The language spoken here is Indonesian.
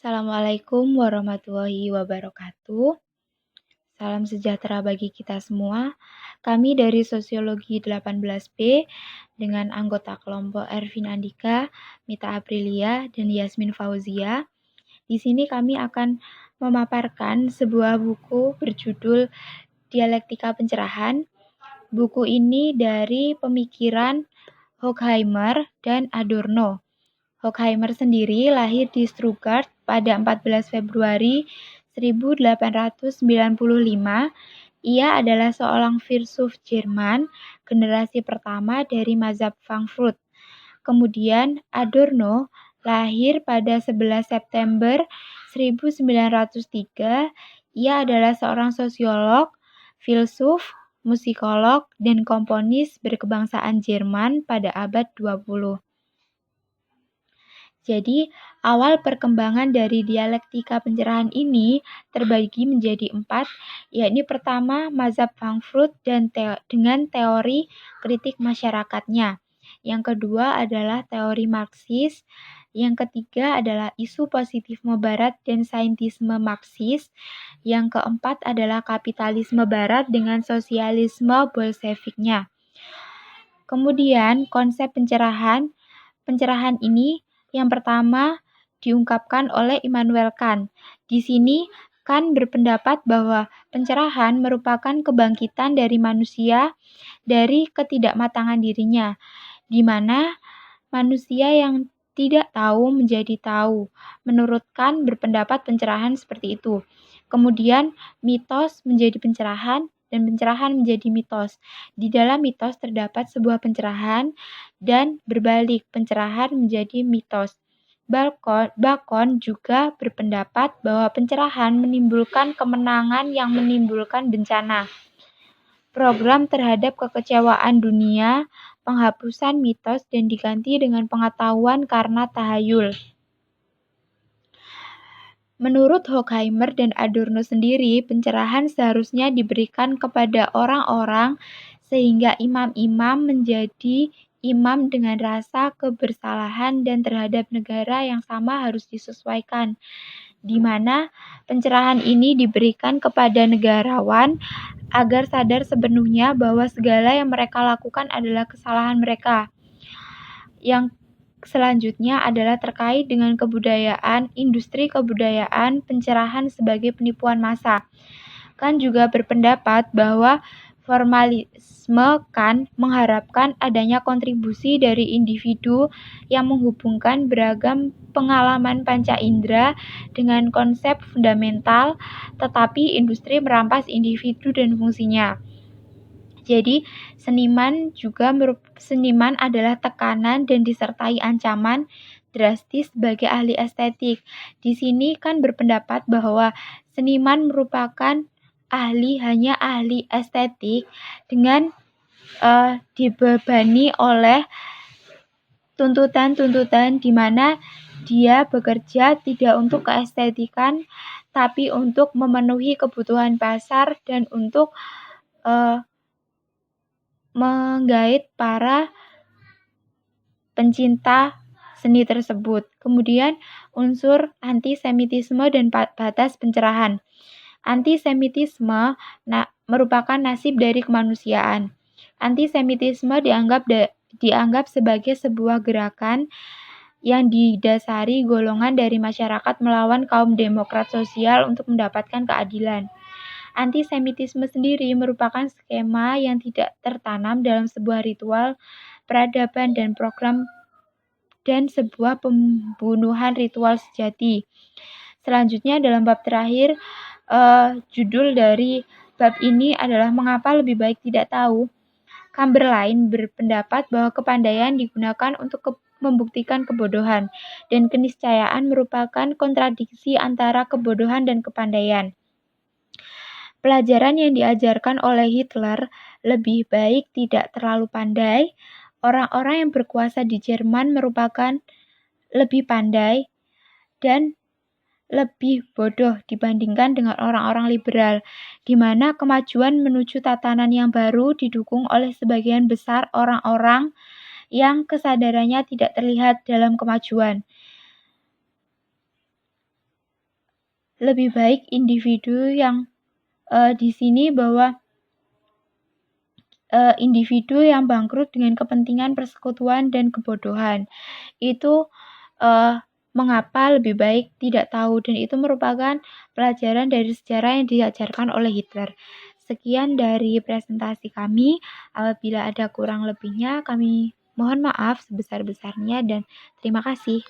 Assalamualaikum warahmatullahi wabarakatuh. Salam sejahtera bagi kita semua. Kami dari Sosiologi 18B dengan anggota kelompok Ervin Andika, Mita Aprilia, dan Yasmin Fauzia. Di sini kami akan memaparkan sebuah buku berjudul Dialektika Pencerahan. Buku ini dari pemikiran Horkheimer dan Adorno. Horkheimer sendiri lahir di Stuttgart pada 14 Februari 1895. Ia adalah seorang filsuf Jerman, generasi pertama dari mazhab Frankfurt. Kemudian Adorno lahir pada 11 September 1903. Ia adalah seorang sosiolog, filsuf, musikolog, dan komponis berkebangsaan Jerman pada abad 20. Jadi, awal perkembangan dari dialektika pencerahan ini terbagi menjadi 4, yakni pertama mazhab Frankfurt dan dengan teori kritik masyarakatnya. Yang kedua adalah teori Marxis. Yang ketiga adalah isu positifisme Barat dan saintisme Marxis. Yang keempat adalah kapitalisme Barat dengan sosialisme Bolsheviknya. Kemudian konsep pencerahan ini yang pertama diungkapkan oleh Immanuel Kant. Di sini Kant berpendapat bahwa pencerahan merupakan kebangkitan dari manusia dari ketidakmatangan dirinya, di mana manusia yang tidak tahu menjadi tahu. Menurut Kant berpendapat pencerahan seperti itu. Kemudian mitos menjadi pencerahan dan pencerahan menjadi mitos. Di dalam mitos terdapat sebuah pencerahan dan berbalik, pencerahan menjadi mitos. Bacon juga berpendapat bahwa pencerahan menimbulkan kemenangan yang menimbulkan bencana. Program terhadap kekecewaan dunia, penghapusan mitos dan diganti dengan pengetahuan karena tahayul. Menurut Horkheimer dan Adorno sendiri, pencerahan seharusnya diberikan kepada orang-orang sehingga imam-imam menjadi imam dengan rasa kebersalahan dan terhadap negara yang sama harus disesuaikan, di mana pencerahan ini diberikan kepada negarawan agar sadar sepenuhnya bahwa segala yang mereka lakukan adalah kesalahan mereka. Yang selanjutnya adalah terkait dengan kebudayaan, industri kebudayaan, pencerahan sebagai penipuan massa. Kant juga berpendapat bahwa formalisme Kant mengharapkan adanya kontribusi dari individu yang menghubungkan beragam pengalaman panca indera dengan konsep fundamental, tetapi industri merampas individu dan fungsinya. Jadi, seniman adalah tekanan dan disertai ancaman drastis sebagai ahli estetik. Di sini kan berpendapat bahwa seniman merupakan hanya ahli estetik dengan dibebani oleh tuntutan-tuntutan di mana dia bekerja tidak untuk keestetikan, tapi untuk memenuhi kebutuhan pasar dan untuk menggait para pencinta seni tersebut. Kemudian unsur antisemitisme dan batas pencerahan. Antisemitisme merupakan nasib dari kemanusiaan. Antisemitisme dianggap sebagai sebuah gerakan yang didasari golongan dari masyarakat melawan kaum demokrat sosial untuk mendapatkan keadilan. Antisemitisme sendiri merupakan skema yang tidak tertanam dalam sebuah ritual peradaban dan program dan sebuah pembunuhan ritual sejati. Selanjutnya dalam bab terakhir, judul dari bab ini adalah mengapa lebih baik tidak tahu. Chamberlain berpendapat bahwa kepandaian digunakan untuk membuktikan kebodohan, dan keniscayaan merupakan kontradiksi antara kebodohan dan kepandaian. Pelajaran yang diajarkan oleh Hitler, lebih baik tidak terlalu pandai. Orang-orang yang berkuasa di Jerman merupakan lebih pandai dan lebih bodoh dibandingkan dengan orang-orang liberal, di mana kemajuan menuju tatanan yang baru didukung oleh sebagian besar orang-orang yang kesadarannya tidak terlihat dalam kemajuan. lebih baik individu yang di sini bahwa individu yang bangkrut dengan kepentingan persekutuan dan kebodohan. Itu mengapa lebih baik tidak tahu, dan itu merupakan pelajaran dari sejarah yang diajarkan oleh Hitler. Sekian dari presentasi kami. Apabila ada kurang lebihnya, kami mohon maaf sebesar-besarnya dan terima kasih.